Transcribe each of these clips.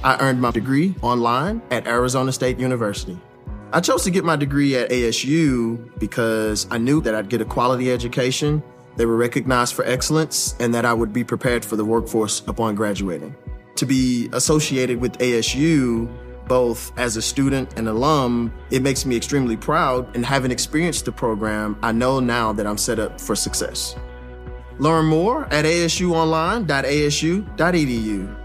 I earned my degree online at Arizona State University. I chose to get my degree at ASU because I knew that I'd get a quality education, they were recognized for excellence, and that I would be prepared for the workforce upon graduating. To be associated with ASU, both as a student and alum, it makes me extremely proud, and having experienced the program, I know now that I'm set up for success. Learn more at asuonline.asu.edu.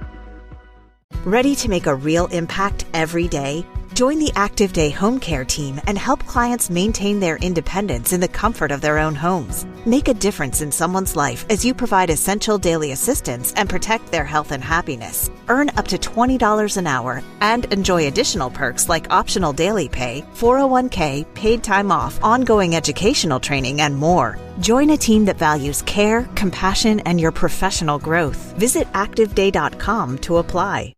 Ready to make a real impact every day? Join the Active Day Home Care team and help clients maintain their independence in the comfort of their own homes. Make a difference in someone's life as you provide essential daily assistance and protect their health and happiness. Earn up to $20 an hour and enjoy additional perks like optional daily pay, 401k, paid time off, ongoing educational training, and more. Join a team that values care, compassion, and your professional growth. Visit activeday.com to apply.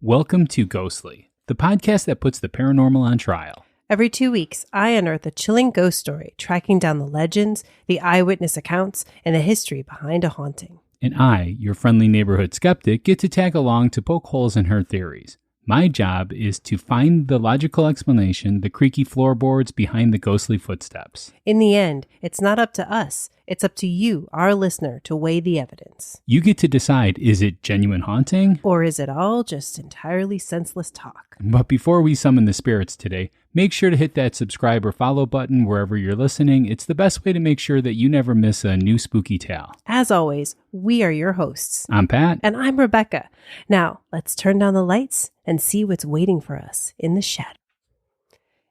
Welcome to Ghostly, the podcast that puts the paranormal on trial. Every 2 weeks, I unearth a chilling ghost story, tracking down the legends, the eyewitness accounts, and the history behind a haunting. And I, your friendly neighborhood skeptic, get to tag along to poke holes in her theories. My job is to find the logical explanation, the creaky floorboards behind the ghostly footsteps. In the end, it's not up to us. It's up to you, our listener, to weigh the evidence. You get to decide, is it genuine haunting? Or is it all just entirely senseless talk? But before we summon the spirits today, make sure to hit that subscribe or follow button wherever you're listening. It's the best way to make sure that you never miss a new spooky tale. As always, we are your hosts. I'm Pat. And I'm Rebecca. Now, let's turn down the lights and see what's waiting for us in the shadow.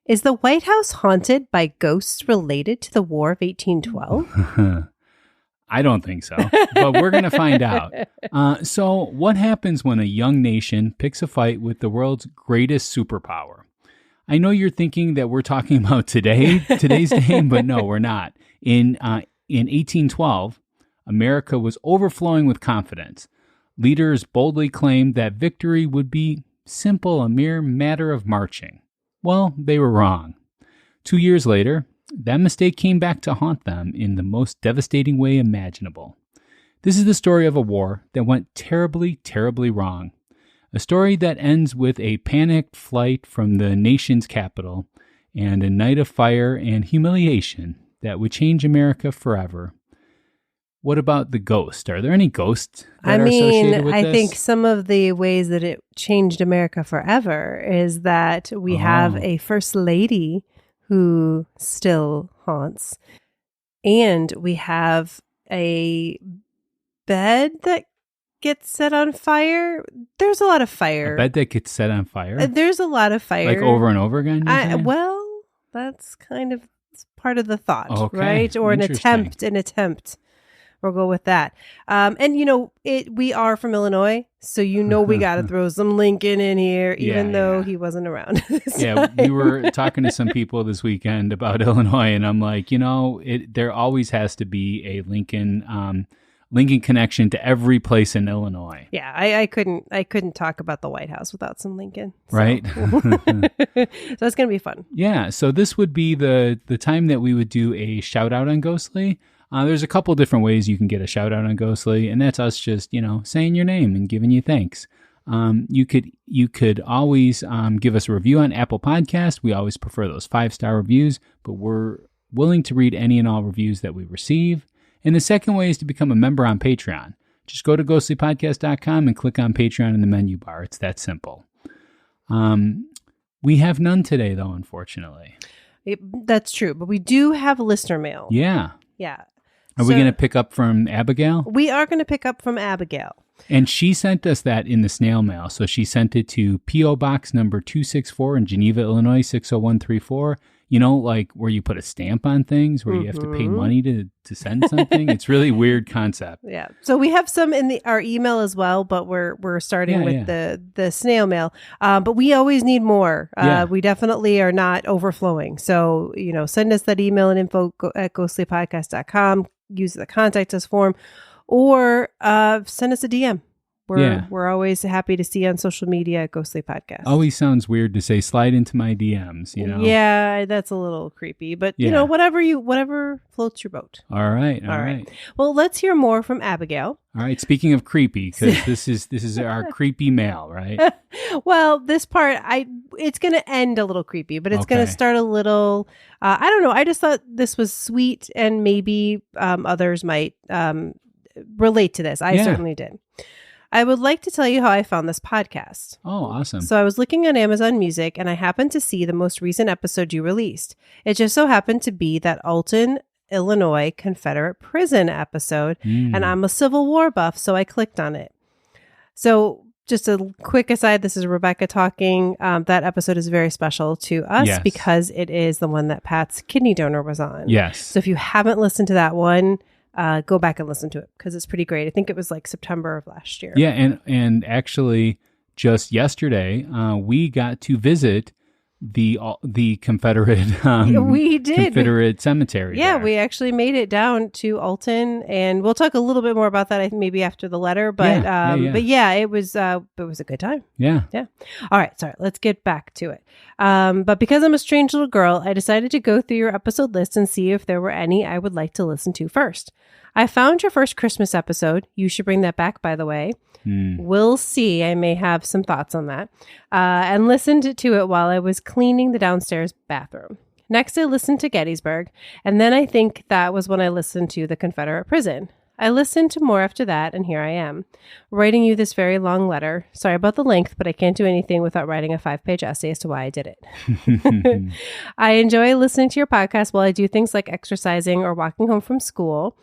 Is the White House haunted by ghosts related to the War of 1812? I don't think so, but we're going to find out. So what happens when a young nation picks a fight with the world's greatest superpower? I know you're thinking that we're talking about today's day, but no, we're not. In 1812, America was overflowing with confidence. Leaders boldly claimed that victory would be simple, a mere matter of marching. Well, they were wrong. 2 years later, that mistake came back to haunt them in the most devastating way imaginable. This is the story of a war that went terribly, terribly wrong. A story that ends with a panicked flight from the nation's capital and a night of fire and humiliation that would change America forever. What about the ghost? Are there any ghosts that are associated with this? I think some of the ways that it changed America forever is that we have a first lady who still haunts, and we have a bed that gets set on fire. There's a lot of fire. A bed that gets set on fire? There's a lot of fire. Like over and over again? Well, that's kind of part of the thought, okay. Right? Or an attempt. We'll go with that. And we are from Illinois, so we got to throw some Lincoln in here, even though he wasn't around. Yeah, we were talking to some people this weekend about Illinois, and I'm like, there always has to be a Lincoln connection to every place in Illinois. Yeah, I couldn't talk about the White House without some Lincoln. So. Right. So it's gonna be fun. Yeah. So this would be the time that we would do a shout out on Ghostly. There's a couple different ways you can get a shout out on Ghostly, and that's us just, saying your name and giving you thanks. You could always give us a review on Apple Podcasts. We always prefer those 5-star reviews, but we're willing to read any and all reviews that we receive. And the second way is to become a member on Patreon. Just go to ghostlypodcast.com and click on Patreon in the menu bar. It's that simple. We have none today, though, unfortunately. That's true, but we do have listener mail. Yeah. Yeah. Are we going to pick up from Abigail? We are going to pick up from Abigail. And she sent us that in the snail mail. So she sent it to P.O. Box number 264 in Geneva, Illinois, 60134. You know, like where you put a stamp on things, where you have to pay money to send something. It's really weird concept. Yeah. So we have some in our email as well, but we're starting with the snail mail. But we always need more. We definitely are not overflowing. So, send us that email at info@ghostlypodcast.com. Use the contact us form, or send us a DM. We're always happy to see you on social media at Ghostly Podcast. Always sounds weird to say slide into my DMs, Yeah, that's a little creepy, but whatever floats your boat. All right. Well, let's hear more from Abigail. All right. Speaking of creepy, because this is our creepy mail, right? Well, this part it's going to end a little creepy, but it's going to start a little. I don't know. I just thought this was sweet, and maybe others might relate to this. I certainly did. I would like to tell you how I found this podcast. Oh, awesome. So I was looking on Amazon Music, and I happened to see the most recent episode you released. It just so happened to be that Alton, Illinois Confederate prison episode, and I'm a Civil War buff, so I clicked on it. So just a quick aside, this is Rebecca talking. That episode is very special to us because it is the one that Pat's kidney donor was on. Yes. So if you haven't listened to that one, go back and listen to it because it's pretty great. I think it was like September of last year. Yeah, and actually, just yesterday, we got to visit the Confederate we did Confederate cemetery. Yeah, there. we actually made it down to Alton, and we'll talk a little bit more about that. I think maybe after the letter, but it was a good time. Yeah. All right, sorry. Let's get back to it. But because I'm a strange little girl, I decided to go through your episode list and see if there were any I would like to listen to first. I found your first Christmas episode. You should bring that back, by the way. We'll see. I may have some thoughts on that. And listened to it while I was cleaning the downstairs bathroom. Next, I listened to Gettysburg. And then I think that was when I listened to the Confederate prison. I listened to more after that, and here I am, writing you this very long letter. Sorry about the length, but I can't do anything without writing a 5-page essay as to why I did it. I enjoy listening to your podcast while I do things like exercising or walking home from school.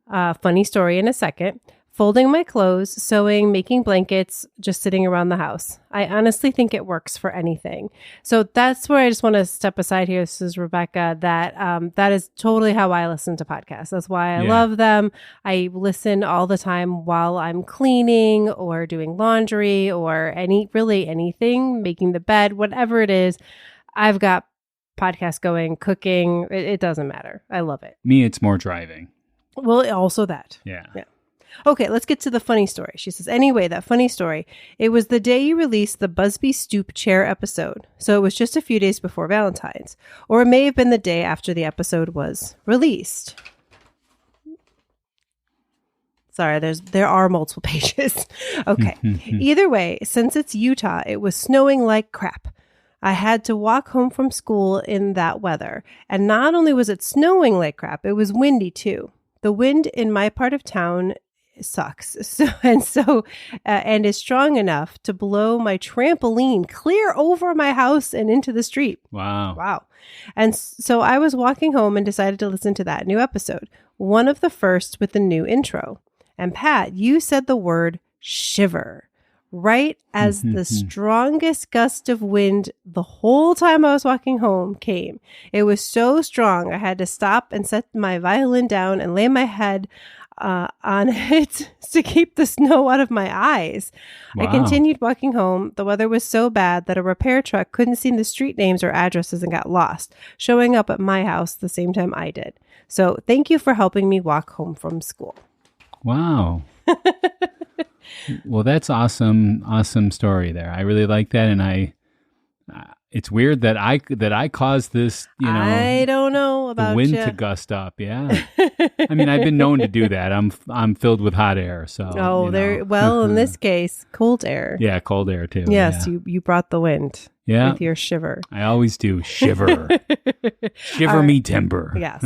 Funny story in a second. Folding my clothes, sewing, making blankets, just sitting around the house. I honestly think it works for anything. So that's where I just want to step aside here. This is Rebecca. That is totally how I listen to podcasts. That's why I love them. I listen all the time while I'm cleaning or doing laundry or anything, making the bed, whatever it is. I've got podcasts going, cooking. It doesn't matter. I love it. Me, it's more driving. Well, also that. Yeah. Okay, let's get to the funny story. She says, anyway, that funny story. It was the day you released the Busby Stoop Chair episode. So it was just a few days before Valentine's. Or it may have been the day after the episode was released. Sorry, there are multiple pages. Okay. Either way, since it's Utah, it was snowing like crap. I had to walk home from school in that weather. And not only was it snowing like crap, it was windy too. The wind in my part of town sucks and is strong enough to blow my trampoline clear over my house and into the street. Wow. And so I was walking home and decided to listen to that new episode, one of the first with the new intro. And Pat, you said the word shiver right as the strongest gust of wind the whole time I was walking home came. It was so strong I had to stop and set my violin down and lay my head on it to keep the snow out of my eyes. Wow. I continued walking home. The weather was so bad that a repair truck couldn't see the street names or addresses and got lost, showing up at my house the same time I did. So thank you for helping me walk home from school. Wow. Well, that's awesome. Awesome story there. I really like that. And it's weird that I caused this, I don't know about the wind to gust up. Yeah. I mean, I've been known to do that. I'm filled with hot air. So, well, in this case, cold air. Yeah. Cold air too. Yes. Yeah. You brought the wind. Yeah. With your shiver. I always do. Shiver. Shiver me timber. Yes.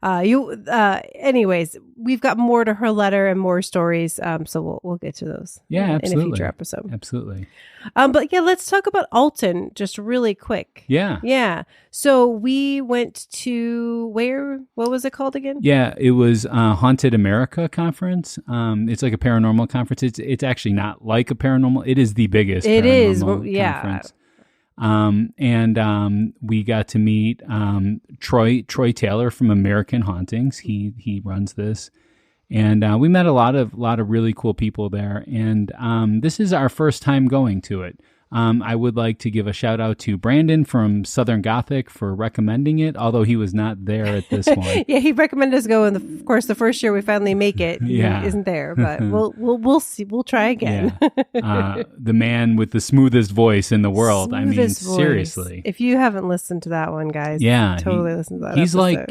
Anyways, we've got more to her letter and more stories. So we'll get to those in a future episode. Absolutely. But yeah, let's talk about Alton just really quick. Yeah. Yeah. So we went to what was it called again? Yeah, it was Haunted America Conference. It's like a paranormal conference. It's actually not like a paranormal. It is the biggest paranormal conference. And we got to meet Troy Taylor from American Hauntings. He runs this, and we met a lot of really cool people there. And this is our first time going to it. I would like to give a shout out to Brandon from Southern Gothic for recommending it, although he was not there at this one. Yeah, he recommended us go, and of course, the first year we finally make it, he isn't there. But we'll see. We'll try again. Yeah. The man with the smoothest voice in the world. Seriously. If you haven't listened to that one, guys, totally listen to that.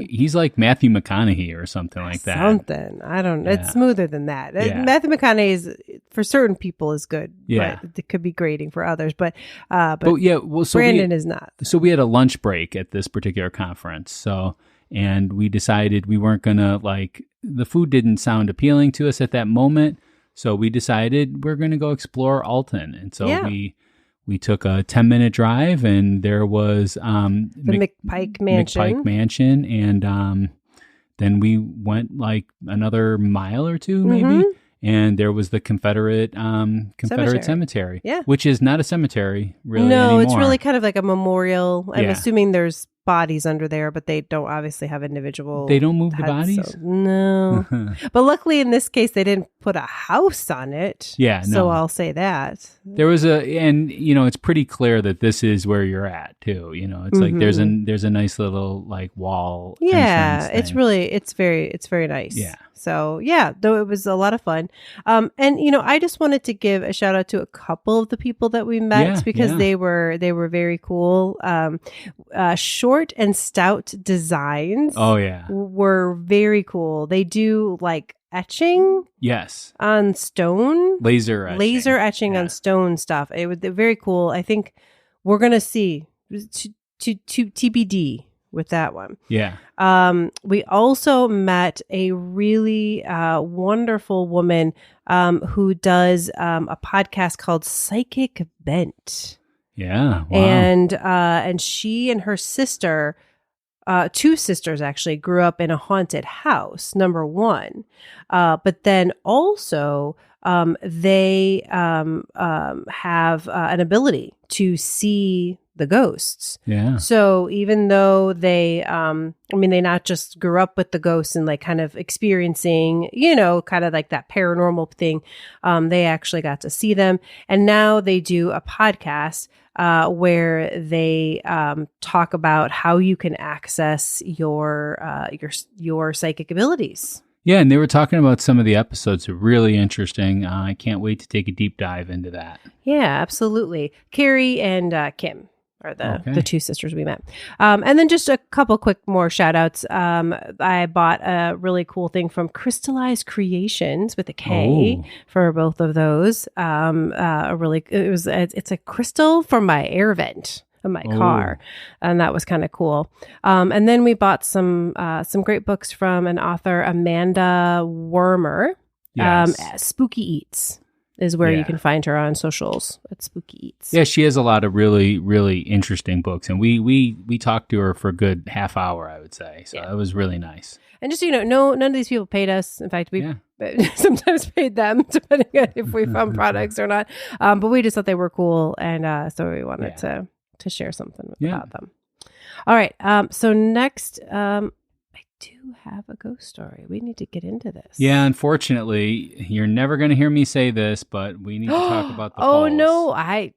He's like Matthew McConaughey or something like that. Something. I don't know. Yeah. It's smoother than that. Yeah. Matthew McConaughey is, for certain people, is good. Yeah. But it could be grating for others. But so Brandon is not. So we had a lunch break at this particular conference. And we decided we weren't going to the food didn't sound appealing to us at that moment. So we decided we're going to go explore Alton. And so we took a 10-minute drive, and there was the McPike Mansion. And then we went another mile or two, maybe. And there was the Confederate Cemetery, which is not a cemetery, really, anymore. It's really kind of like a memorial. I'm assuming there's bodies under there, but they don't obviously have individual. They don't move the bodies? So, no. But luckily in this case, they didn't put a house on it. Yeah, no. So I'll say that. There was and it's pretty clear that this is where you're at too. It's like there's a nice little wall. Yeah, it's very nice. Yeah. So though it was a lot of fun. And I just wanted to give a shout out to a couple of the people that we met because they were very cool. Short and Stout Designs. Oh yeah. Were very cool. They do etching. Yes. On stone. Laser etching on stone stuff. It was very cool. I think we're going to see to TBD with that one. Yeah. We also met a really wonderful woman who does a podcast called Psychic Bent. Yeah. Wow. And she and her sister, two sisters actually, grew up in a haunted house, number one. But then also they have an ability to see the ghosts. Yeah. So even though they not just grew up with the ghosts and kind of experiencing, kind of like that paranormal thing, they actually got to see them. And now they do a podcast where they talk about how you can access your psychic abilities. Yeah, and they were talking about some of the episodes. Really interesting. I can't wait to take a deep dive into that. Yeah, absolutely. Carrie and Kim are the two sisters we met. And then just a couple quick more shout outs. I bought a really cool thing from Crystallized Creations with a K for both of those. It's a crystal from my air vent of my car, and that was kind of cool. And then we bought some great books from an author, Amanda Wormer. Yes. Spooky Eats is where you can find her on socials at Spooky Eats. Yeah, she has a lot of really, really interesting books, and we talked to her for a good half hour, I would say. So it was really nice. And just none of these people paid us. In fact, we sometimes paid them depending on if we found products or not. But we just thought they were cool, and so we wanted to share something about them. All right. So next, I do have a ghost story. We need to get into this. Yeah, unfortunately, you're never going to hear me say this, but we need to talk about the polls. No, I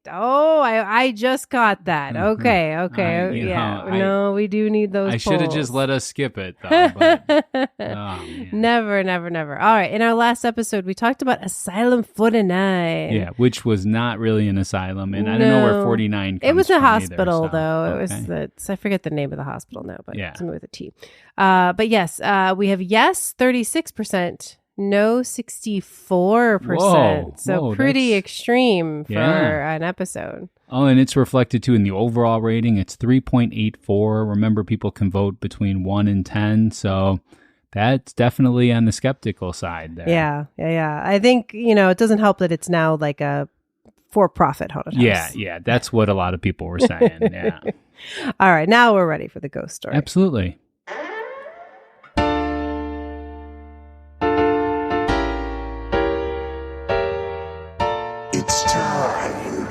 just got that. Okay. No, we do need those. I should have just let us skip it, though. But, Never. All right. In our last episode, we talked about Asylum 49. Yeah, which was not really an asylum, and I don't know where 49 comes It was a from hospital, either, so. though. Okay. It was I forget the name of the hospital now, but something with a T. But yes, we have yes 36%, No, 64%. Whoa, So pretty extreme for an episode. Oh, and it's reflected too in the overall rating. It's 3.84. Remember, people can vote between 1 and 10. So that's definitely on the skeptical side there. Yeah. I think, it doesn't help that it's now like a for-profit haunted house. Yeah. That's what a lot of people were saying. Yeah. All right. Now we're ready for the ghost story. Absolutely. It's time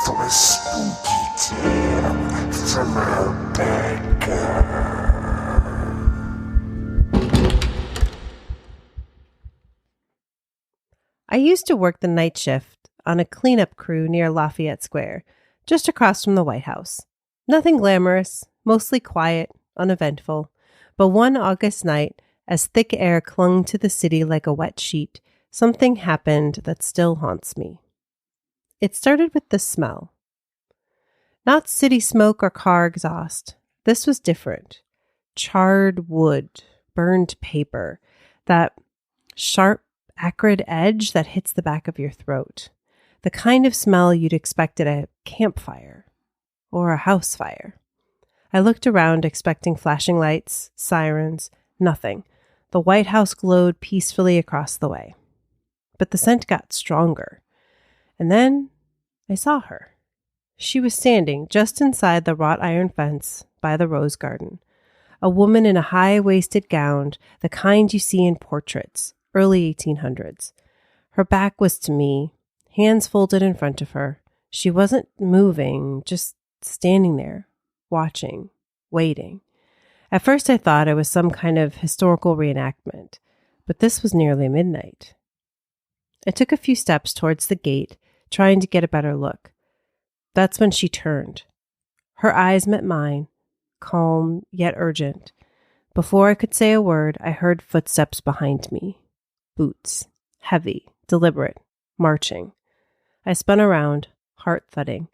for a spooky tale from our bad girl. I used to work the night shift on a cleanup crew near Lafayette Square, just across from the White House. Nothing glamorous, mostly quiet, uneventful. But one August night, as thick air clung to the city like a wet sheet, something happened that still haunts me. It started with the smell. Not city smoke or car exhaust. This was different. Charred wood, burned paper, that sharp, acrid edge that hits the back of your throat. The kind of smell you'd expect at a campfire or a house fire. I looked around expecting flashing lights, sirens, nothing. The White House glowed peacefully across the way. But the scent got stronger. And then I saw her. She was standing just inside the wrought iron fence by the rose garden. A woman in a high-waisted gown, the kind you see in portraits, early 1800s. Her back was to me, hands folded in front of her. She wasn't moving, just standing there, watching, waiting. At first I thought it was some kind of historical reenactment, but this was nearly midnight. I took a few steps towards the gate, trying to get a better look. That's when she turned. Her eyes met mine, calm yet urgent. Before I could say a word, I heard footsteps behind me. Boots, heavy, deliberate, marching. I spun around, heart thudding.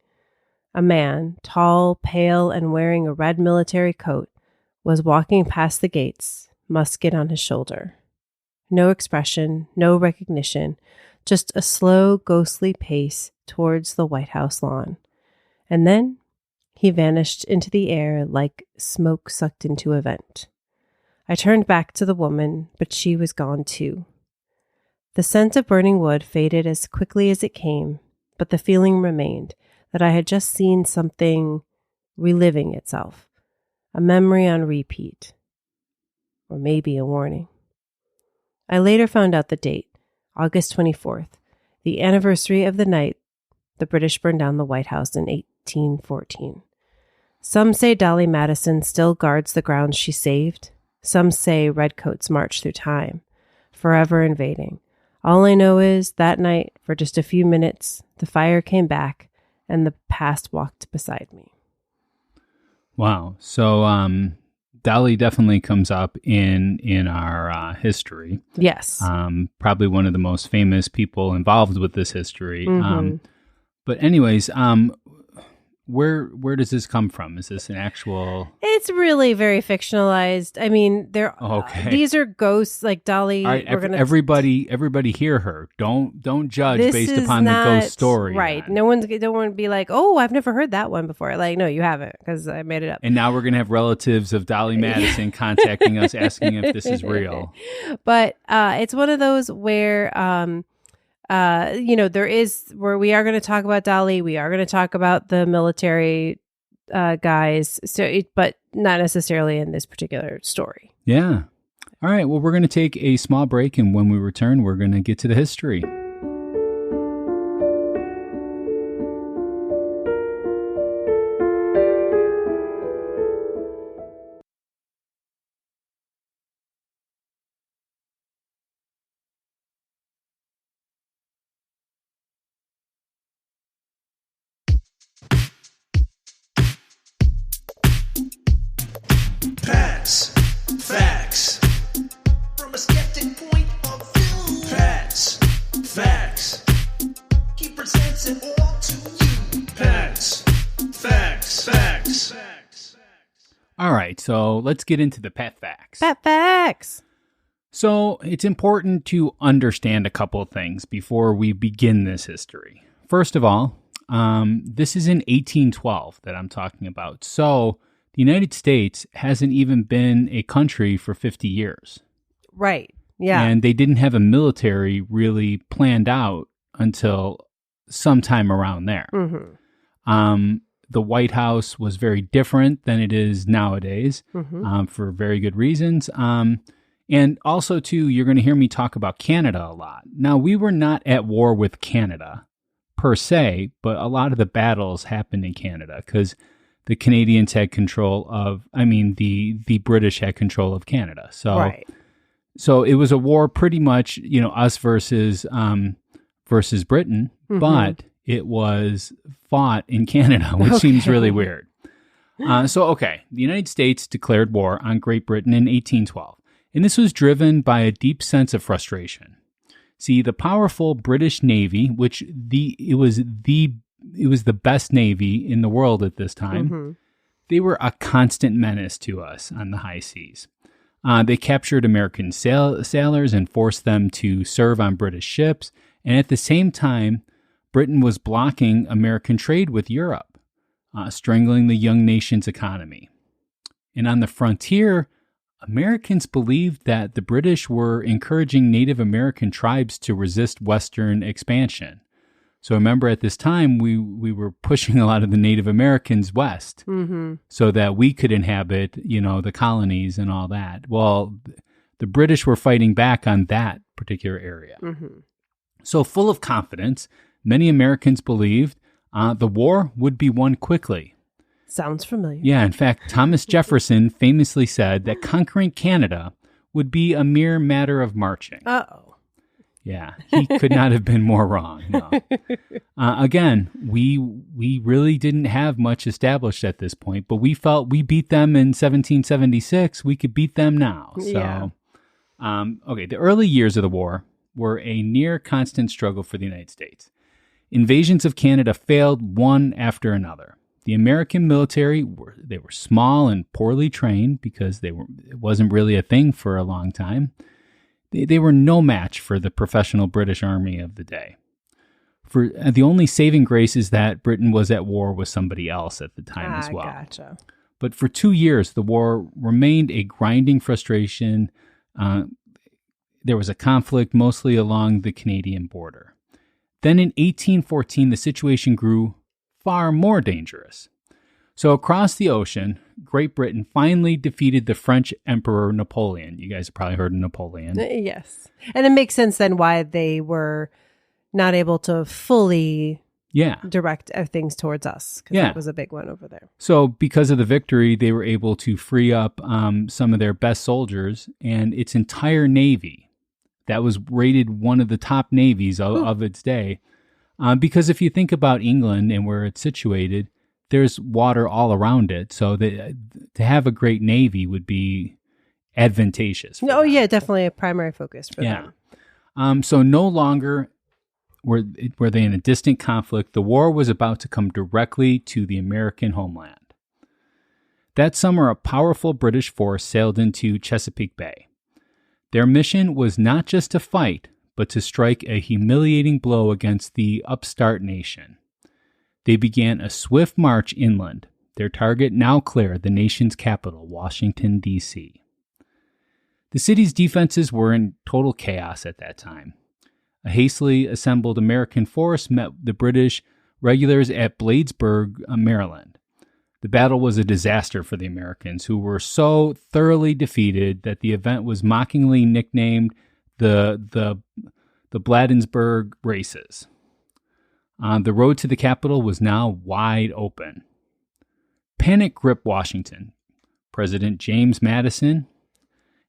A man, tall, pale, and wearing a red military coat, was walking past the gates, musket on his shoulder. No expression, no recognition, just a slow, ghostly pace towards the White House lawn. And then he vanished into the air like smoke sucked into a vent. I turned back to the woman, but she was gone too. The scent of burning wood faded as quickly as it came, but the feeling remained that I had just seen something reliving itself, a memory on repeat, or maybe a warning. I later found out the date, August 24th, the anniversary of the night the British burned down the White House in 1814. Some say Dolley Madison still guards the grounds she saved. Some say redcoats march through time, forever invading. All I know is that night, for just a few minutes, the fire came back and the past walked beside me. Wow. So Dolley definitely comes up in our history. Yes. Probably one of the most famous people involved with this history. Mm-hmm. But anyways, where does this come from? Is this an actual? It's really very fictionalized. I mean, these are ghosts like Dolley. All right, everybody hear her. Don't judge based upon the ghost story. Right. No one's don't want to be like, oh, I've never heard that one before. Like, no, you haven't, because I made it up. And now we're gonna have relatives of Dolley Madison contacting us asking if this is real. But it's one of those where there is where we are going to talk about Dolley. We are going to talk about the military guys. But not necessarily in this particular story. Yeah. All right. Well, we're going to take a small break, and when we return, we're going to get to the history. Facts. From a skeptic point of view. Facts. He presents it all to you. Facts. All right, so let's get into the pet facts. Pet facts. So it's important to understand a couple of things before we begin this history. First of all, this is in 1812 that I'm talking about. So the United States hasn't even been a country for 50 years. Right. Yeah. And they didn't have a military really planned out until sometime around there. Mm-hmm. The White House was very different than it is nowadays, for very good reasons. And also, too, you're going to hear me talk about Canada a lot. Now, we were not at war with Canada per se, but a lot of the battles happened in Canada because the Canadians had control of, the British had control of Canada. So, right. So it was a war pretty much, us versus Britain, but it was fought in Canada, which seems really weird. The United States declared war on Great Britain in 1812, and this was driven by a deep sense of frustration. See, the powerful British Navy, which it was the best navy in the world at this time, they were a constant menace to us on the high seas. They captured American sailors and forced them to serve on British ships, and at the same time, Britain was blocking American trade with Europe, strangling the young nation's economy. And on the frontier, Americans believed that the British were encouraging Native American tribes to resist Western expansion. So remember, at this time, we were pushing a lot of the Native Americans west so that we could inhabit, the colonies and all that. Well, the British were fighting back on that particular area. So full of confidence, many Americans believed the war would be won quickly. Sounds familiar. Yeah, in fact, Thomas Jefferson famously said that conquering Canada would be a mere matter of marching. Uh-oh. Yeah, he could not have been more wrong. No. Again, we really didn't have much established at this point, but we felt we beat them in 1776. We could beat them now. So, the early years of the war were a near constant struggle for the United States. Invasions of Canada failed one after another. The American military were small and poorly trained because it wasn't really a thing for a long time. They were no match for the professional British army of the day. For the only saving grace is that Britain was at war with somebody else at the time as well. Gotcha. But for 2 years, the war remained a grinding frustration. There was a conflict mostly along the Canadian border. Then in 1814, the situation grew far more dangerous. So across the ocean, Great Britain finally defeated the French Emperor Napoleon. You guys have probably heard of Napoleon. Yes. And it makes sense then why they were not able to fully direct things towards us, because that was a big one over there. So because of the victory, they were able to free up some of their best soldiers and its entire navy. That was rated one of the top navies of its day. Because if you think about England and where it's situated, there's water all around it. So to have a great navy would be advantageous. Definitely a primary focus for them. So no longer were they in a distant conflict. The war was about to come directly to the American homeland. That summer, a powerful British force sailed into Chesapeake Bay. Their mission was not just to fight, but to strike a humiliating blow against the upstart nation. They began a swift march inland, their target now clear, the nation's capital, Washington, D.C. The city's defenses were in total chaos at that time. A hastily assembled American force met the British regulars at Bladensburg, Maryland. The battle was a disaster for the Americans, who were so thoroughly defeated that the event was mockingly nicknamed the Bladensburg Races. The road to the capital was now wide open. Panic gripped Washington. President James Madison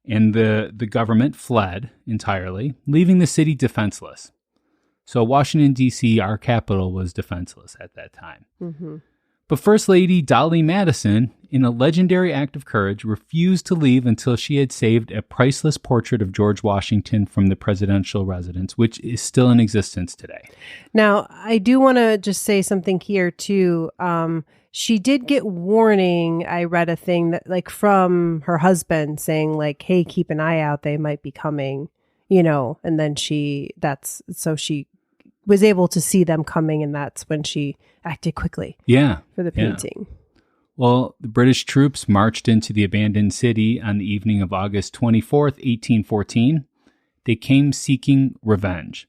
and the government fled entirely, leaving the city defenseless. So Washington, D.C., our capital, was defenseless at that time. But First Lady Dolley Madison, in a legendary act of courage, refused to leave until she had saved a priceless portrait of George Washington from the presidential residence, which is still in existence today. Now, I do want to just say something here, too. She did get warning. I read a thing that, like, from her husband saying, like, hey, keep an eye out. They might be coming, and then she was able to see them coming, and that's when she acted quickly. Yeah. For the painting. Yeah. Well, the British troops marched into the abandoned city on the evening of August 24th, 1814. They came seeking revenge.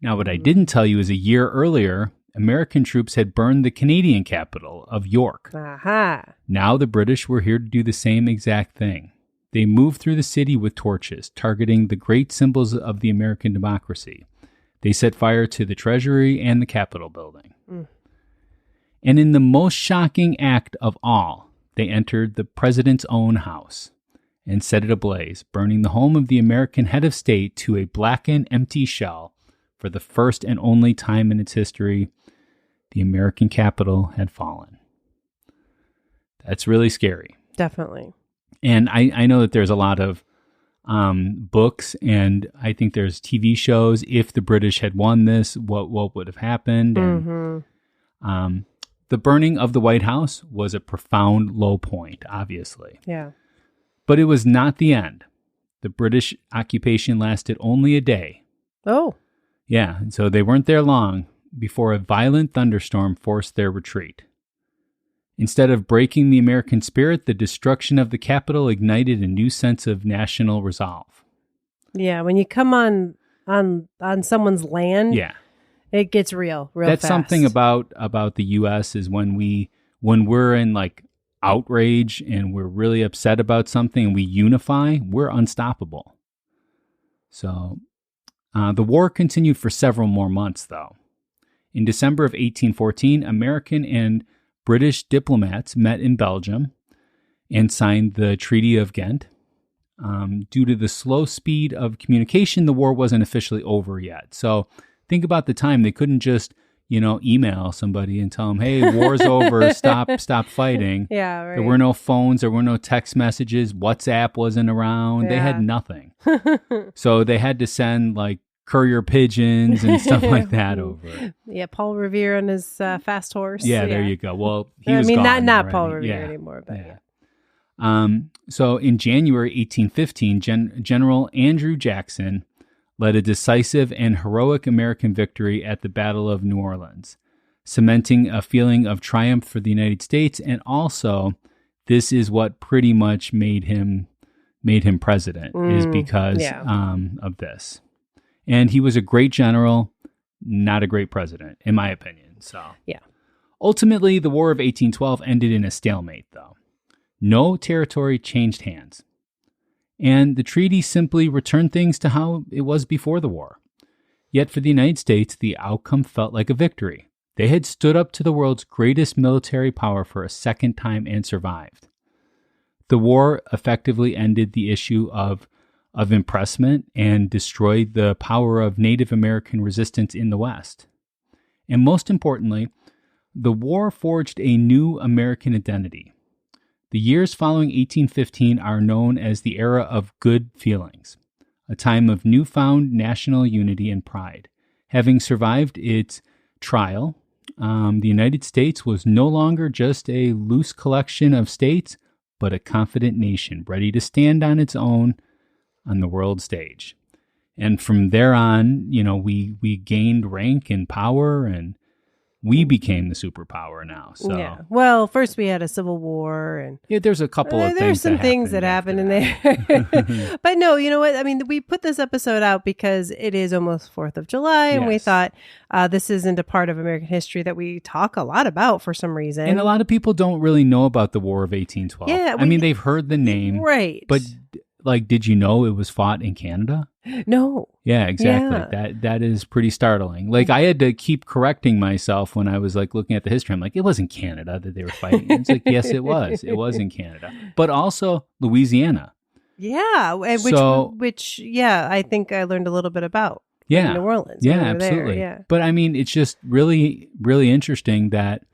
Now, what I didn't tell you is a year earlier, American troops had burned the Canadian capital of York. Aha. Now the British were here to do the same exact thing. They moved through the city with torches, targeting the great symbols of the American democracy. They set fire to the Treasury and the Capitol building. And in the most shocking act of all, they entered the president's own house and set it ablaze, burning the home of the American head of state to a blackened, empty shell. For the first and only time in its history, the American Capitol had fallen. That's really scary. Definitely. And I know that there's a lot of books, and I think there's TV shows. If the British had won this, what would have happened? And the burning of the White House was a profound low point, obviously. Yeah. But it was not the end. The British occupation lasted only a day. Oh. Yeah, and so they weren't there long before a violent thunderstorm forced their retreat. Instead of breaking the American spirit, the destruction of the Capitol ignited a new sense of national resolve. Yeah, when you come on someone's land, it gets real That's fast. something about the U.S. is when we're in like outrage and we're really upset about something and we unify, we're unstoppable. So the war continued for several more months, though. In December of 1814, American and British diplomats met in Belgium and signed the Treaty of Ghent. Due to the slow speed of communication, the war wasn't officially over yet. So think about the time. They couldn't just, email somebody and tell them, hey, war's over, stop fighting. Yeah, right. There were no phones, there were no text messages, WhatsApp wasn't around. Yeah. They had nothing. So they had to send like courier pigeons and stuff like that over. Yeah, Paul Revere on his fast horse. Yeah, there you go. Well, he was gone not already. Paul Revere anymore, but yeah. So in January 1815, General Andrew Jackson led a decisive and heroic American victory at the Battle of New Orleans, cementing a feeling of triumph for the United States. And also, this is what pretty much made him president, is because of this. And he was a great general, not a great president, in my opinion. So, yeah. Ultimately, the War of 1812 ended in a stalemate, though. No territory changed hands. And the treaty simply returned things to how it was before the war. Yet for the United States, the outcome felt like a victory. They had stood up to the world's greatest military power for a second time and survived. The war effectively ended the issue of impressment and destroyed the power of Native American resistance in the West. And most importantly, the war forged a new American identity. The years following 1815 are known as the era of good feelings, a time of newfound national unity and pride. Having survived its trial, the United States was no longer just a loose collection of states, but a confident nation ready to stand on its own on the world stage. And from there on, we gained rank and power, and we became the superpower now. So yeah. Well, first we had a civil war, and there's a couple of there's some things that happened in there. But no, you know what? I mean, we put this episode out because it is almost 4th of July, and we thought this isn't a part of American history that we talk a lot about for some reason. And a lot of people don't really know about the War of 1812. Yeah, I mean, they've heard the name, right? But did you know it was fought in Canada? No. Yeah, exactly. Yeah. That is pretty startling. Like, I had to keep correcting myself when I was like looking at the history. I'm like, it wasn't Canada that they were fighting. It's like, yes, it was. It was in Canada, but also Louisiana. Yeah, which I think I learned a little bit about. Yeah, New Orleans. Yeah, absolutely. There, yeah. But I mean, it's just really, really interesting that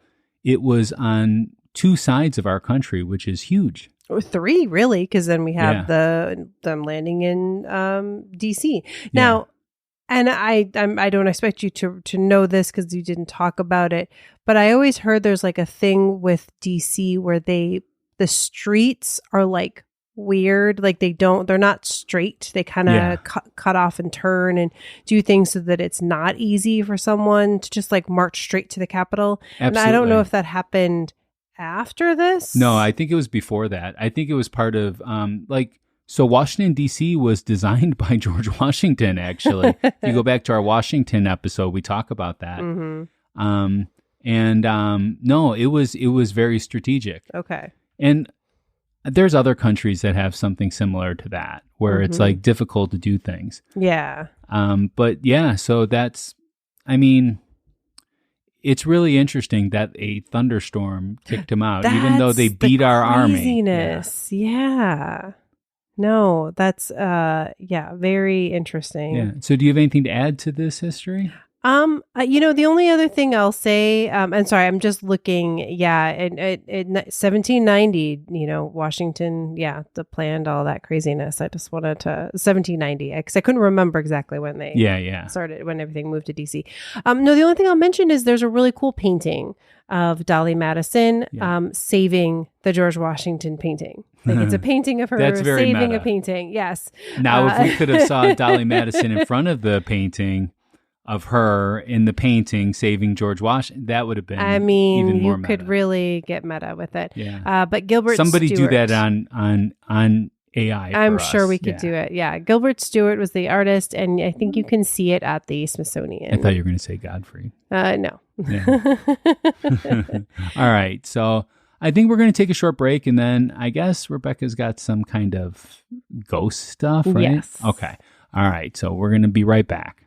it was on two sides of our country, which is huge. Or three, really, because then we have them landing in DC. Now, and I don't expect you to know this because you didn't talk about it, but I always heard there's like a thing with DC where the streets are like weird, like they're not straight. They kind of cut off and turn and do things so that it's not easy for someone to just like march straight to the Capitol. Absolutely. And I don't know if that happened after this. No, I think it was before that. I think it was part of so Washington, D.C. was designed by George Washington, actually. If you go back to our Washington episode, we talk about that. Mm-hmm. No, it was very strategic. Okay. And there's other countries that have something similar to that, where it's like difficult to do things. Yeah. But yeah, so that's, I mean, it's really interesting that a thunderstorm kicked him out, even though they beat our army. Yeah. No, that's very interesting. Yeah. So do you have anything to add to this history? The only other thing I'll say, and sorry, I'm just looking, in 1790, Washington, the planned all that craziness. I just wanted to 1790, because I couldn't remember exactly when they started, when everything moved to DC. No, the only thing I'll mention is there's a really cool painting of Dolley Madison saving the George Washington painting. Like it's a painting of her saving meta. A painting. Yes. Now, if we could have saw Dolley Madison in front of the painting of her in the painting saving George Washington, that would have been even more you could meta. really get meta with it. Yeah. But Gilbert Somebody Stuart, do that on AI. I'm sure we could do it. Yeah. Gilbert Stuart was the artist, and I think you can see it at the Smithsonian. I thought you were going to say Godfrey. No. Yeah. All right. So I think we're going to take a short break, and then I guess Rebecca's got some kind of ghost stuff, right? Yes. Okay. All right. So we're going to be right back.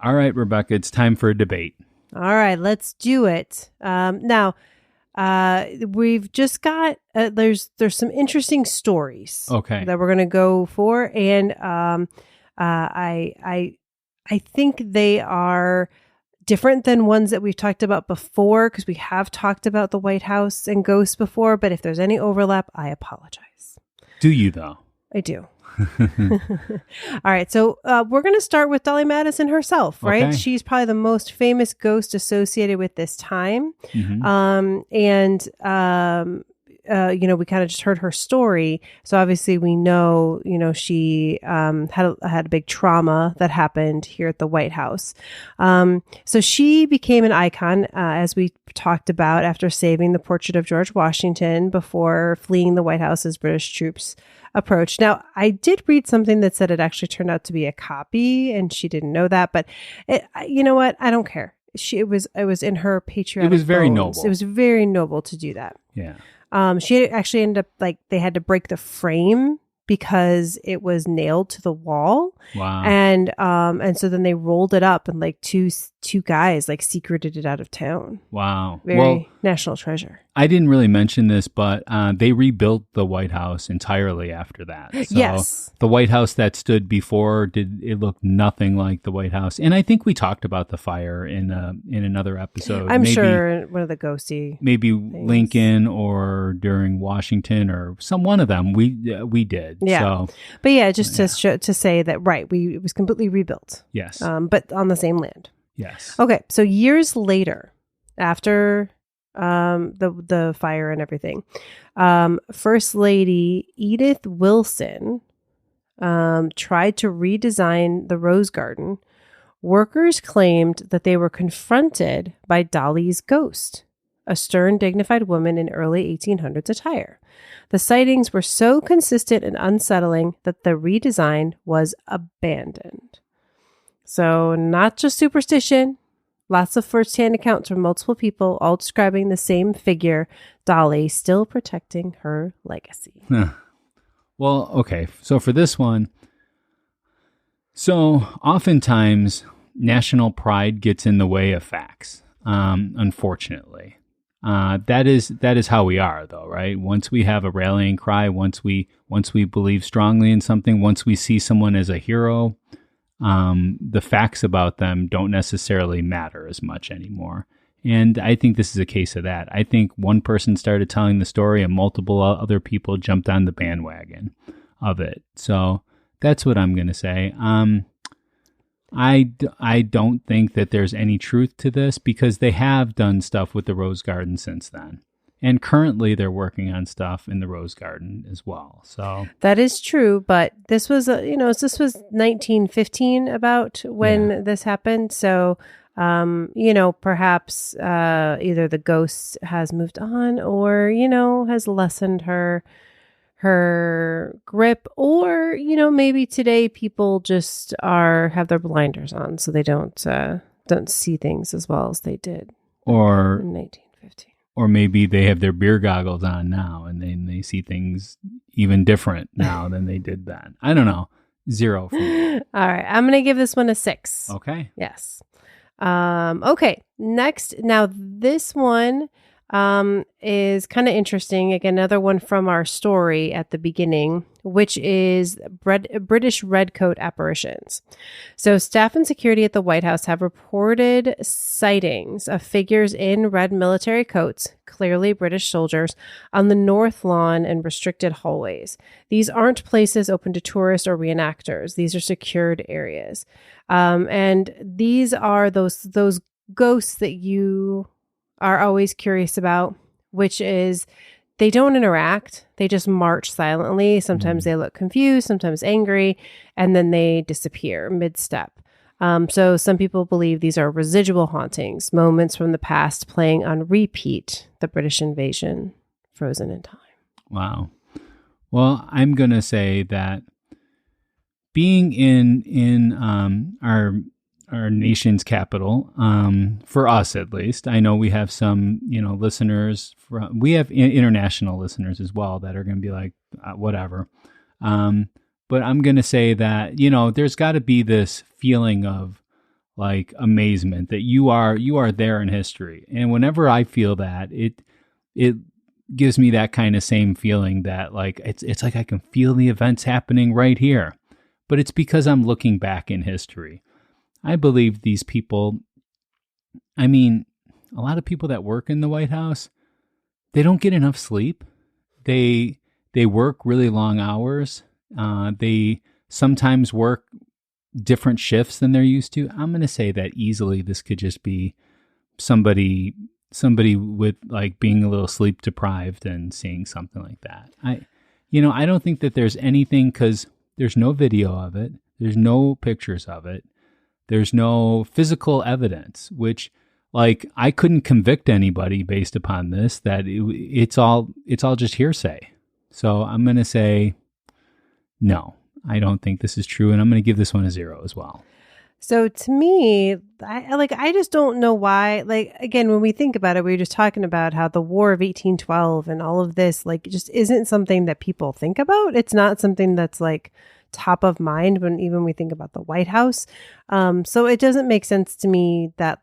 All right, Rebecca, it's time for a debate. All right, let's do it. Now, we've just got there's some interesting stories. Okay. That we're going to go for, and I think they are different than ones that we've talked about before, because we have talked about the White House and ghosts before. But if there's any overlap, I apologize. Do you though? I do. All right, so we're going to start with Dolley Madison herself, right? Okay. She's probably the most famous ghost associated with this time. Mm-hmm. We kind of just heard her story. So obviously we know, she had a big trauma that happened here at the White House. So she became an icon, as we talked about, after saving the portrait of George Washington before fleeing the White House as British troops approached. Now, I did read something that said it actually turned out to be a copy, and she didn't know that. But you know what? I don't care. It was in her patriotic. It was very bones. noble. It was very noble to do that. Yeah. She actually ended up they had to break the frame because it was nailed to the wall. Wow. And so then they rolled it up, and two guys secreted it out of town. Wow. Very national treasure. I didn't really mention this, but they rebuilt the White House entirely after that. So yes. The White House that stood before it looked nothing like the White House. And I think we talked about the fire in another episode. I'm sure one of the ghosty maybe things. Lincoln or during Washington or one of them. We did. Yeah. So, but yeah, just to say that, right, it was completely rebuilt. Yes. But on the same land. Yes. Okay. So years later, after the fire and everything. First Lady Edith Wilson tried to redesign the Rose Garden. Workers claimed that they were confronted by Dolley's ghost, a stern, dignified woman in early 1800s attire. The sightings were so consistent and unsettling that the redesign was abandoned. So not just superstition, lots of first-hand accounts from multiple people, all describing the same figure, Dolley, still protecting her legacy. Well, okay. So for this one, so oftentimes national pride gets in the way of facts, unfortunately. That is how we are, though, right? Once we have a rallying cry, once we believe strongly in something, once we see someone as a hero, the facts about them don't necessarily matter as much anymore. And I think this is a case of that. I think one person started telling the story and multiple other people jumped on the bandwagon of it. So that's what I'm going to say. I don't think that there's any truth to this because they have done stuff with the Rose Garden since then. And currently they're working on stuff in the Rose Garden as well. So that is true, but this was, this was 1915 about when this happened. So, perhaps either the ghost has moved on or, has lessened her grip, or, maybe today people just have their blinders on, so they don't see things as well as they did in 1915. Or maybe they have their beer goggles on now and they see things even different now than they did then. I don't know. 0 for me. All right. I'm going to give this one a 6. Okay. Yes. Okay. Next. Now this one is kind of interesting. Again, another one from our story at the beginning, which is British redcoat apparitions. So staff and security at the White House have reported sightings of figures in red military coats, clearly British soldiers, on the North Lawn and restricted hallways. These aren't places open to tourists or reenactors. These are secured areas. And these are those ghosts that you are always curious about, which is they don't interact. They just march silently. Sometimes they look confused, sometimes angry, and then they disappear mid-step. So some people believe these are residual hauntings, moments from the past playing on repeat, the British invasion frozen in time. Wow. Well, I'm going to say that being in our nation's capital, for us at least. I know we have some, listeners. We have international listeners as well that are going to be like, whatever. But I'm going to say that, there's got to be this feeling of like amazement that you are there in history. And whenever I feel that, it gives me that kind of same feeling that like, it's like I can feel the events happening right here. But it's because I'm looking back in history. I believe these people, a lot of people that work in the White House, they don't get enough sleep. They work really long hours. They sometimes work different shifts than they're used to. I'm going to say that easily this could just be somebody with like being a little sleep deprived and seeing something like that. I don't think that there's anything because there's no video of it. There's no pictures of it. There's no physical evidence, which like I couldn't convict anybody based upon this, that it's all just hearsay. So I'm going to say, no, I don't think this is true. And I'm going to give this one a 0 as well. So to me, I just don't know why, like, again, when we think about it, we were just talking about how the War of 1812 and all of this, like, just isn't something that people think about. It's not something that's like top of mind when even we think about the White House. So it doesn't make sense to me that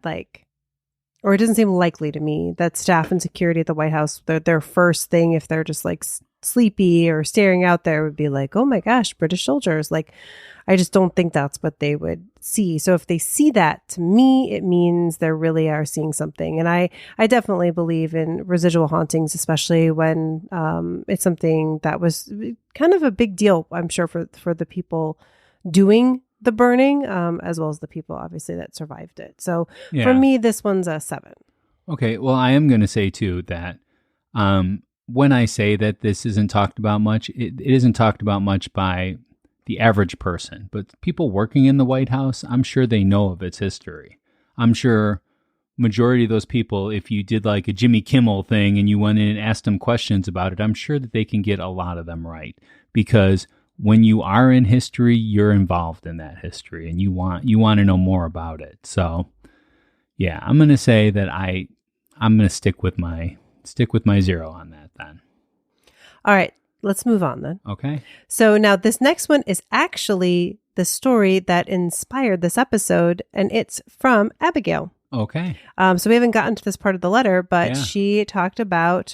or it doesn't seem likely to me that staff and security at the White House, their first thing, if they're just like sleepy or staring out there, would be like, oh my gosh, British soldiers. Like, I just don't think that's what they would see. So if they see that, to me, it means they really are seeing something. And I definitely believe in residual hauntings, especially when it's something that was kind of a big deal, I'm sure, for the people doing the burning, as well as the people, obviously, that survived it. So for me, this one's a 7. Okay, well, I am going to say too that when I say that this isn't talked about much, it isn't talked about much by the average person, but people working in the White House, I'm sure they know of its history. I'm sure majority of those people, if you did like a Jimmy Kimmel thing and you went in and asked them questions about it, I'm sure that they can get a lot of them right, because when you are in history, you're involved in that history and you want to know more about it. So yeah, I'm going to say that I'm going to stick with my 0 on that then. All right, let's move on then. Okay. So now this next one is actually the story that inspired this episode, and it's from Abigail. Okay. So we haven't gotten to this part of the letter, but she talked about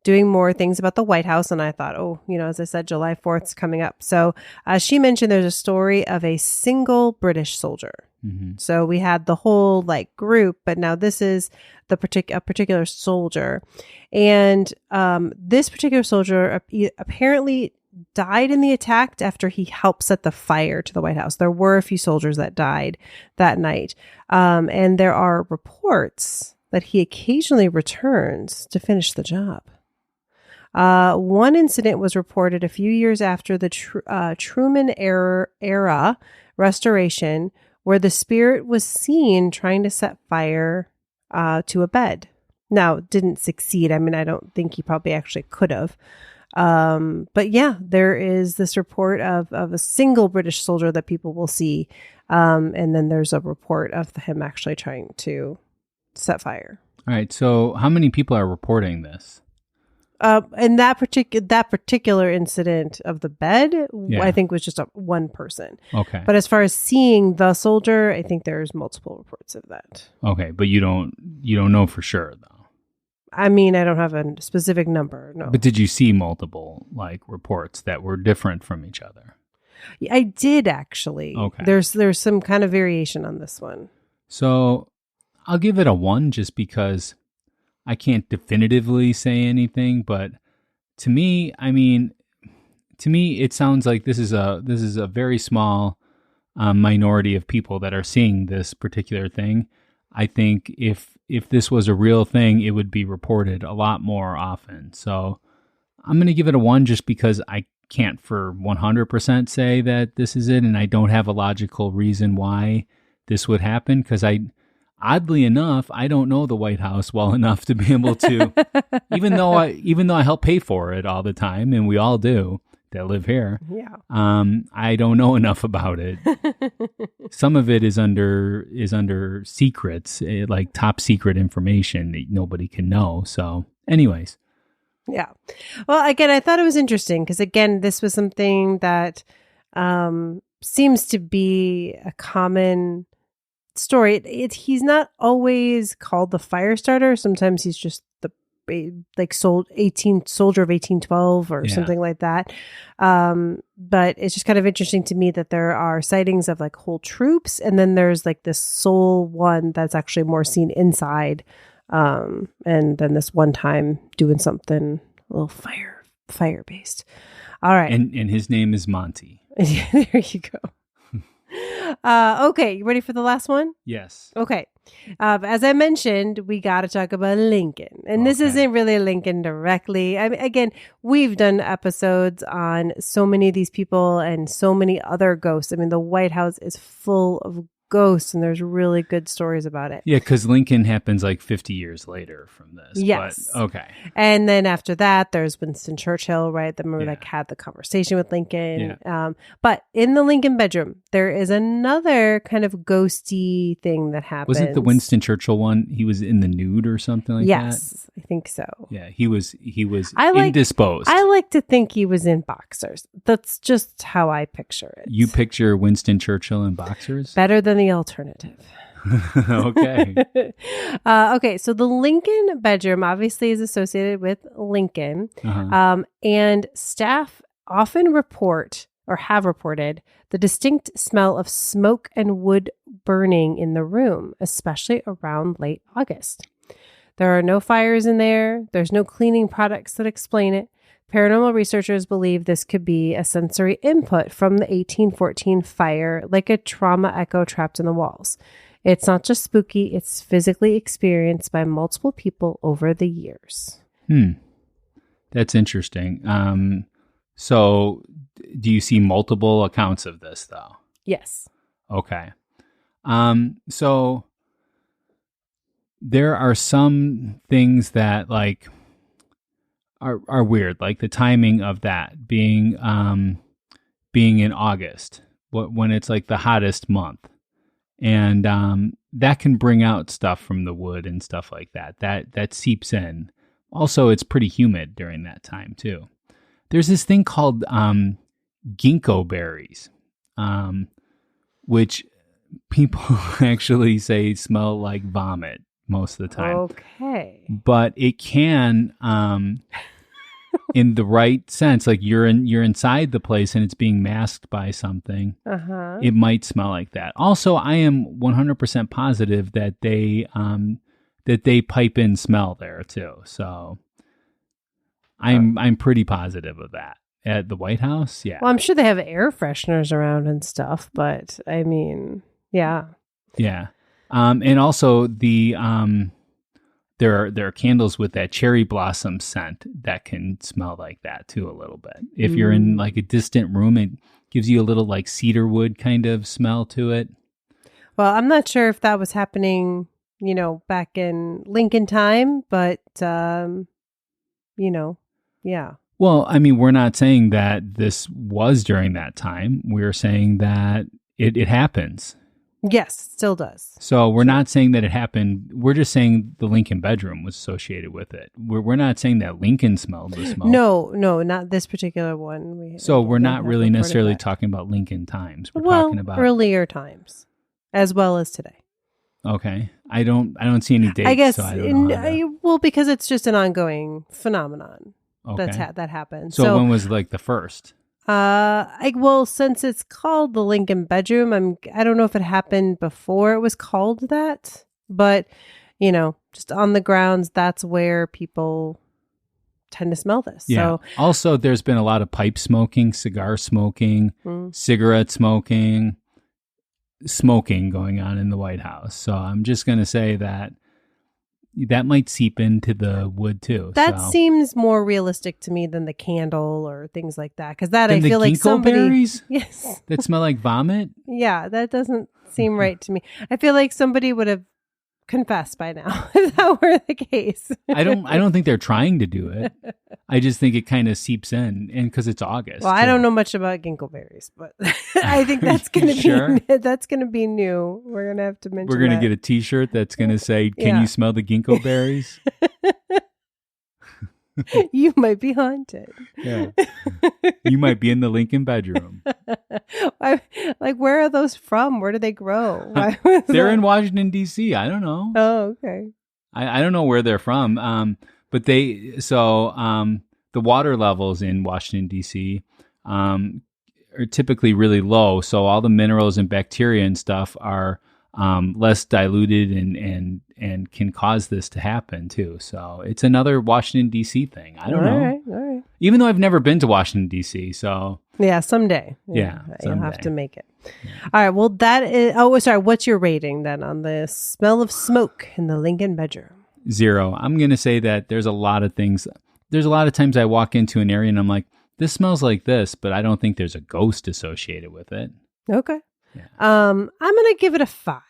doing more things about the White House. And I thought, as I said, July 4th is coming up. So she mentioned there's a story of a single British soldier. Mm-hmm. So we had the whole group, but now this is a particular soldier. And this particular soldier apparently died in the attack after he helped set the fire to the White House. There were a few soldiers that died that night. And there are reports that he occasionally returns to finish the job. One incident was reported a few years after the Truman era restoration, where the spirit was seen trying to set fire to a bed. Now, didn't succeed. I mean, I don't think he probably actually could have. But yeah, there is this report of a single British soldier that people will see. And then there's a report of him actually trying to set fire. All right. So how many people are reporting this? And that particular incident of the bed, I think was just one person. Okay. But as far as seeing the soldier, I think there's multiple reports of that. Okay. But you don't know for sure though. I mean, I don't have a specific number. No. But did you see multiple reports that were different from each other? I did actually. Okay. There's some kind of variation on this one. So I'll give it a 1 just because I can't definitively say anything, but to me, it sounds like this is a very small minority of people that are seeing this particular thing. I think if this was a real thing, it would be reported a lot more often. So I'm going to give it a 1 just because I can't for 100% say that this is it, and I don't have a logical reason why this would happen, because oddly enough, I don't know the White House well enough to be able to, even though I help pay for it all the time, and we all do that live here. Yeah. I don't know enough about it. Some of it is under secrets, like top secret information that nobody can know. So, anyways. Yeah. Well, again, I thought it was interesting because, again, this was something that seems to be a common story. He's not always called the fire starter. Sometimes he's just the soldier of 1812 or something like that. But it's just kind of interesting to me that there are sightings of whole troops, and then there's this sole one that's actually more seen inside. And then this one time doing something a little fire based. All right. And his name is Monty. There you go. Okay, you ready for the last one? Yes. Okay. As I mentioned, we got to talk about Lincoln. And this isn't really Lincoln directly. I mean, again, we've done episodes on so many of these people and so many other ghosts. I mean, the White House is full of ghosts, and there's really good stories about it. Yeah, because Lincoln happens 50 years later from this. Yes. But, okay. And then after that, there's Winston Churchill, right? The remember had the conversation with Lincoln. Yeah. But in the Lincoln bedroom, there is another kind of ghosty thing that happens. Was it the Winston Churchill one? He was in the nude or something like that? Yes, I think so. Yeah, he was indisposed. I like to think he was in boxers. That's just how I picture it. You picture Winston Churchill in boxers? Better than the alternative. Okay. Okay, so the Lincoln bedroom obviously is associated with Lincoln. And staff often have reported the distinct smell of smoke and wood burning in the room, especially around late August. There are no fires in there. There's no cleaning products that explain it. Paranormal researchers believe this could be a sensory input from the 1814 fire, like a trauma echo trapped in the walls. It's not just spooky, it's physically experienced by multiple people over the years. That's interesting. So do you see multiple accounts of this, though? Yes. Okay. So there are some things that like are weird, like the timing of that being in August, when it's like the hottest month. And that can bring out stuff from the wood and stuff like that. That seeps in. Also, it's pretty humid during that time too. There's this thing called ginkgo berries, which people actually say smell like vomit most of the time. Okay. But it can, in the right sense, like you're inside the place and it's being masked by something. It might smell like that. Also, I am 100% positive that they pipe in smell there too. So I'm pretty positive of that. At the White House, yeah. Well, I'm sure they have air fresheners around and stuff, but I mean, yeah. Yeah. And also there are candles with that cherry blossom scent that can smell like that too a little bit. If you're in like a distant room, it gives you a little like cedar wood kind of smell to it. Well, I'm not sure if that was happening, back in Lincoln time, but yeah. Well, I mean, we're not saying that this was during that time. We're saying that it happens. Yes, it still does. So we're not saying that it happened. We're just saying the Lincoln bedroom was associated with it. We're not saying that Lincoln smelled the smoke. No, not this particular one. So we're not really necessarily talking about Lincoln times. We're talking about earlier times, as well as today. Okay, I don't see any dates. I guess so I don't know because it's just an ongoing phenomenon. Okay. That happened. So when was like the first? Since it's called the Lincoln bedroom, I don't know if it happened before it was called that, but just on the grounds, that's where people tend to smell this. Yeah. So Also, there's been a lot of pipe smoking, cigar smoking, cigarette smoking going on in the White House. So I'm just going to say that might seep into the wood too. That seems more realistic to me than the candle or things like that. Because I feel like somebody berries? Yes. That smell like vomit? Yeah, that doesn't seem right to me. I feel like somebody would have confessed by now if that were the case. I don't think they're trying to do it. I just think it kind of seeps in, and because it's August. Well, I don't know much about ginkgo berries, but I think that's going to be new. We're going to have to mention. We're going to get a T-shirt that's going to say, "Can you smell the ginkgo berries?" You might be haunted. Yeah, you might be in the Lincoln bedroom. Like, where are those from? Where do they grow? They're in Washington D.C. I don't know. Oh, okay. I don't know where they're from. But the water levels in Washington D.C. Are typically really low, so all the minerals and bacteria and stuff are less diluted and can cause this to happen too. So it's another Washington D.C. thing. I don't know. All right. Even though I've never been to Washington D.C. So yeah, someday. Yeah, you'll have to make it. Yeah. All right. Well, that is. Oh, sorry. What's your rating then on the smell of smoke in the Lincoln bedroom? 0. I'm going to say that there's a lot of things. There's a lot of times I walk into an area and I'm like, this smells like this, but I don't think there's a ghost associated with it. Okay. Yeah. I'm going to give it a 5.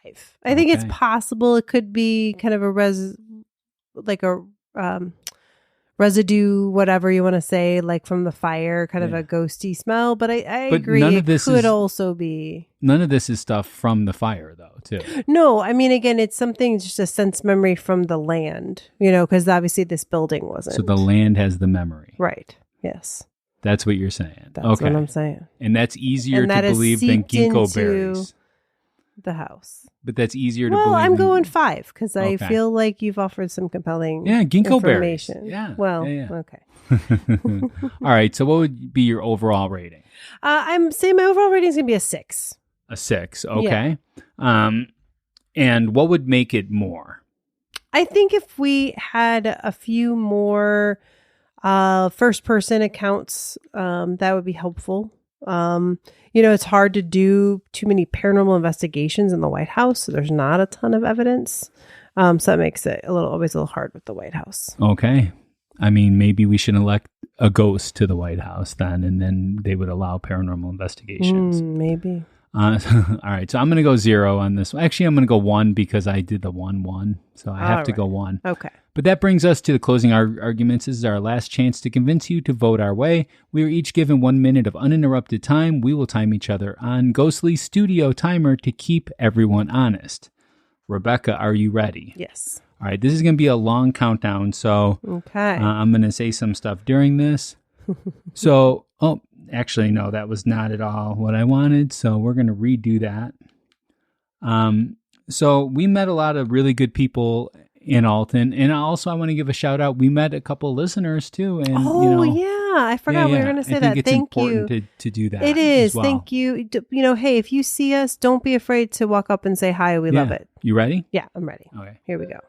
I think it's possible it could be kind of a residue, whatever you want to say, like from the fire, kind of a ghosty smell. But I agree. None of this could also be. None of this is stuff from the fire, though, too. No, I mean, again, it's something, just a sense memory from the land, because obviously this building wasn't. So the land has the memory. Right. Yes. That's what you're saying. That's what I'm saying. And that's easier to believe than ginkgo berries. The house. But that's easier to believe. Well, I'm going 5 because I feel like you've offered some compelling ginkgo berries. information. Yeah. Well, yeah. Okay. All right. So what would be your overall rating? I'm saying my overall rating is going to be a 6. A 6. Okay. Yeah. And what would make it more? I think if we had a few more first person accounts, that would be helpful. It's hard to do too many paranormal investigations in the White House, so there's not a ton of evidence. So that makes it always a little hard with the White House. Okay. I mean, maybe we should elect a ghost to the White House then, and then they would allow paranormal investigations. Maybe. All right. So I'm going to go 0 on this one. Actually, I'm going to go 1 because I did the 1-1. So I have to go 1. Okay. But that brings us to the closing arguments. This is our last chance to convince you to vote our way. We are each given 1 minute of uninterrupted time. We will time each other on Ghostly's studio timer to keep everyone honest. Rebecca, are you ready? Yes. All right. This is going to be a long countdown. So I'm going to say some stuff during this. So, actually, no, that was not at all what I wanted. So we're going to redo that. So we met a lot of really good people in Alton. And also I want to give a shout out. We met a couple of listeners too. And, I forgot we were going to say I think that. It's Thank important you. to do that. It is. As well. Thank you. Hey, if you see us, don't be afraid to walk up and say hi. We love it. You ready? Yeah, I'm ready. Okay. Here we go.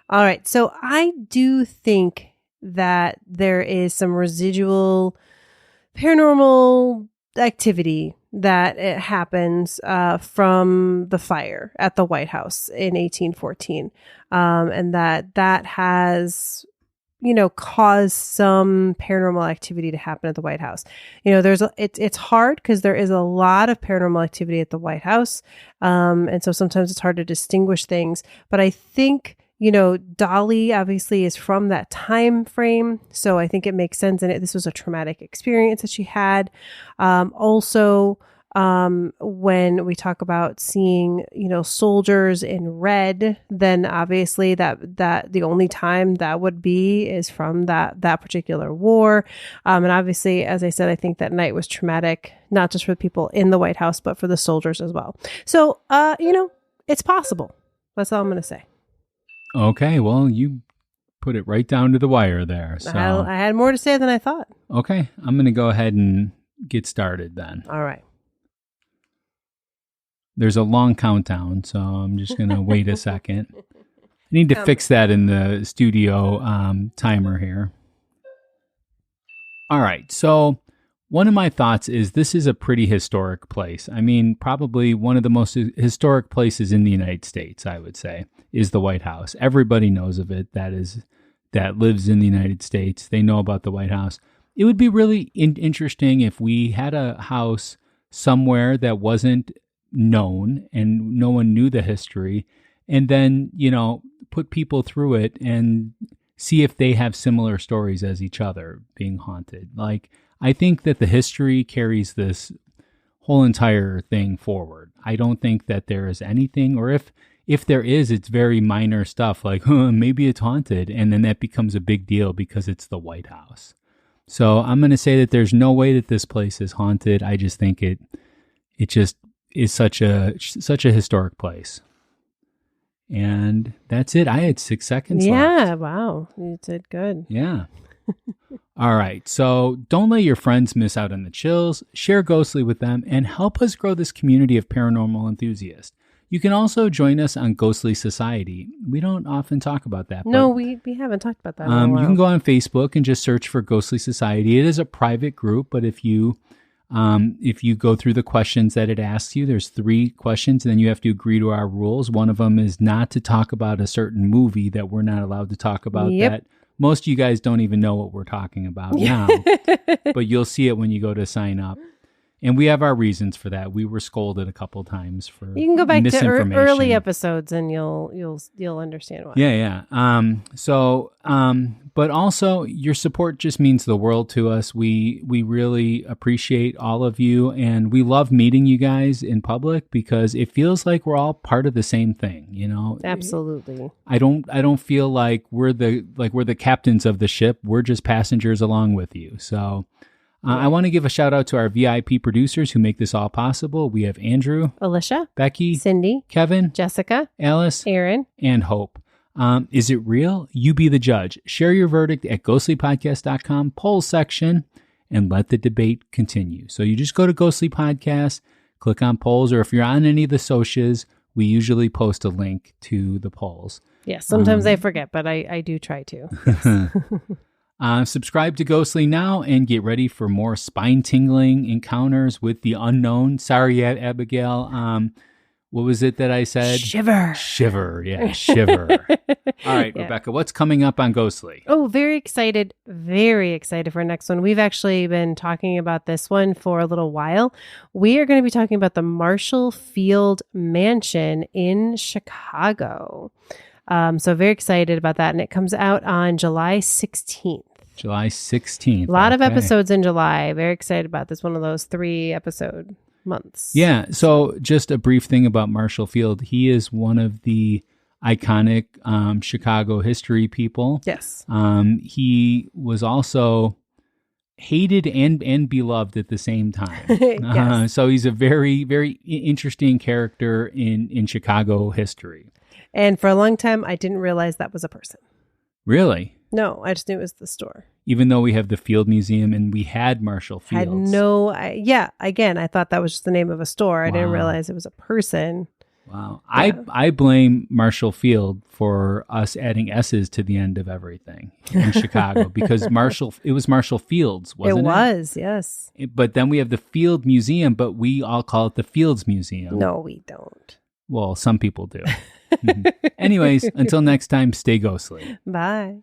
All right. So I do think that there is some residual paranormal activity that it happens from the fire at the White House in 1814. And that has, caused some paranormal activity to happen at the White House. It's hard because there is a lot of paranormal activity at the White House. And so sometimes it's hard to distinguish things. But I think, Dolley obviously is from that time frame. So I think it makes sense. And this was a traumatic experience that she had. Also, when we talk about seeing, soldiers in red, then obviously that the only time that would be is from that particular war. And obviously, as I said, I think that night was traumatic, not just for the people in the White House, but for the soldiers as well. So, it's possible. That's all I'm going to say. Okay. Well, you put it right down to the wire there. So I had more to say than I thought. Okay. I'm going to go ahead and get started then. All right. There's a long countdown, so I'm just going to wait a second. I need to fix that in the studio timer here. All right. So one of my thoughts is this is a pretty historic place. I mean, probably one of the most historic places in the United States, I would say, is the White House. Everybody knows of it that lives in the United States. They know about the White House. It would be really interesting if we had a house somewhere that wasn't known and no one knew the history, and then, put people through it and see if they have similar stories as each other being haunted. Like, I think that the history carries this whole entire thing forward. I don't think that there is anything, or if there is, it's very minor stuff like, maybe it's haunted. And then that becomes a big deal because it's the White House. So I'm going to say that there's no way that this place is haunted. I just think it just is such a historic place. And that's it. I had 6 seconds left. Yeah, wow. You did good. Yeah. All right. So don't let your friends miss out on the chills. Share Ghostly with them and help us grow this community of paranormal enthusiasts. You can also join us on Ghostly Society. We don't often talk about that. No, we haven't talked about that in a while. You can go on Facebook and just search for Ghostly Society. It is a private group, but if you go through the questions that it asks you, there's 3 questions, and then you have to agree to our rules. One of them is not to talk about a certain movie that we're not allowed to talk about. Yep. That most of you guys don't even know what we're talking about now, but you'll see it when you go to sign up. And we have our reasons for that. We were scolded a couple times for You can go back to misinformation. early episodes and you'll understand why. Yeah. But also your support just means the world to us. We really appreciate all of you, and we love meeting you guys in public because it feels like we're all part of the same thing, Absolutely. I don't feel like we're the captains of the ship. We're just passengers along with you. So I want to give a shout out to our VIP producers who make this all possible. We have Andrew, Alicia, Becky, Cindy, Kevin, Jessica, Alice, Aaron, and Hope. Is it real? You be the judge. Share your verdict at ghostlypodcast.com, polls section, and let the debate continue. So you just go to Ghostly Podcast, click on polls, or if you're on any of the socials, we usually post a link to the polls. Yes, sometimes I forget, but I do try to. Yes. Subscribe to Ghostly now and get ready for more spine-tingling encounters with the unknown. Sorry, Abigail. What was it that I said? Shiver. Shiver. Yeah, shiver. All right, Yeah. Rebecca, what's coming up on Ghostly? Oh, very excited. Very excited for our next one. We've actually been talking about this one for a little while. We are going to be talking about the Marshall Field Mansion in Chicago. So very excited about that. And it comes out on July 16th. July 16th. A lot of Okay. episodes in July. Very excited about this. One of those 3-episode months. Yeah. So just a brief thing about Marshall Field. He is one of the iconic Chicago history people. Yes. He was also hated and beloved at the same time. Yes. So he's a very, very interesting character in Chicago history. And for a long time, I didn't realize that was a person. Really? No, I just knew it was the store. Even though we have the Field Museum and we had Marshall Fields. Again, I thought that was just the name of a store. I didn't Wow. realize it was a person. Wow. Yeah. I blame Marshall Field for us adding S's to the end of everything in Chicago because it was Marshall Fields, wasn't it? It was, yes. But then we have the Field Museum, but we all call it the Fields Museum. No, we don't. Well, some people do. Anyways, until next time, stay ghostly. Bye.